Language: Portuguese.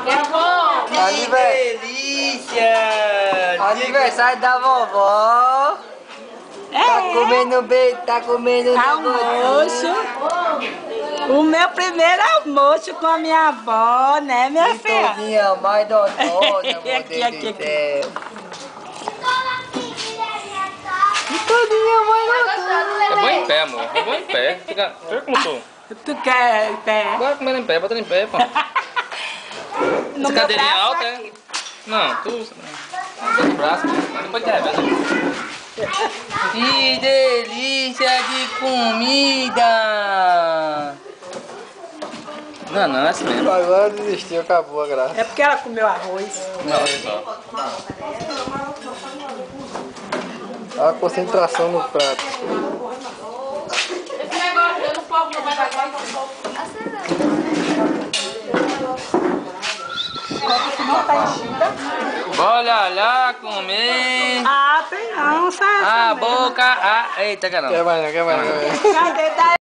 É bom! Que delícia! Aniversário da vovó. Tá comendo bem, tá comendo almoço. O meu primeiro almoço com a minha avó, né, minha filha? Todinha mais dotosa, meu Deus do céu. Todinha mais dotosa. É bom em pé, amor. É bom em pé. Fica como tu. Tu quer pé? Bora comendo em pé, bota em pé, pô. No Essa meu cadeirinha braço alta, aqui. é? Não, tu... Bota no braço, depois te arrebenta. Que delícia de comida! Não, é assim mesmo. Agora desistiu, acabou a graça. É porque ela comeu arroz. Não, olha só. Olha a concentração no prato. Esse negócio, eu não posso comer agora. Não tá enchida. Olha lá, comer. Ah, tem não, sabe? A boca... Ah, eita, caramba. Quer mais não, quer mais não. Cadê?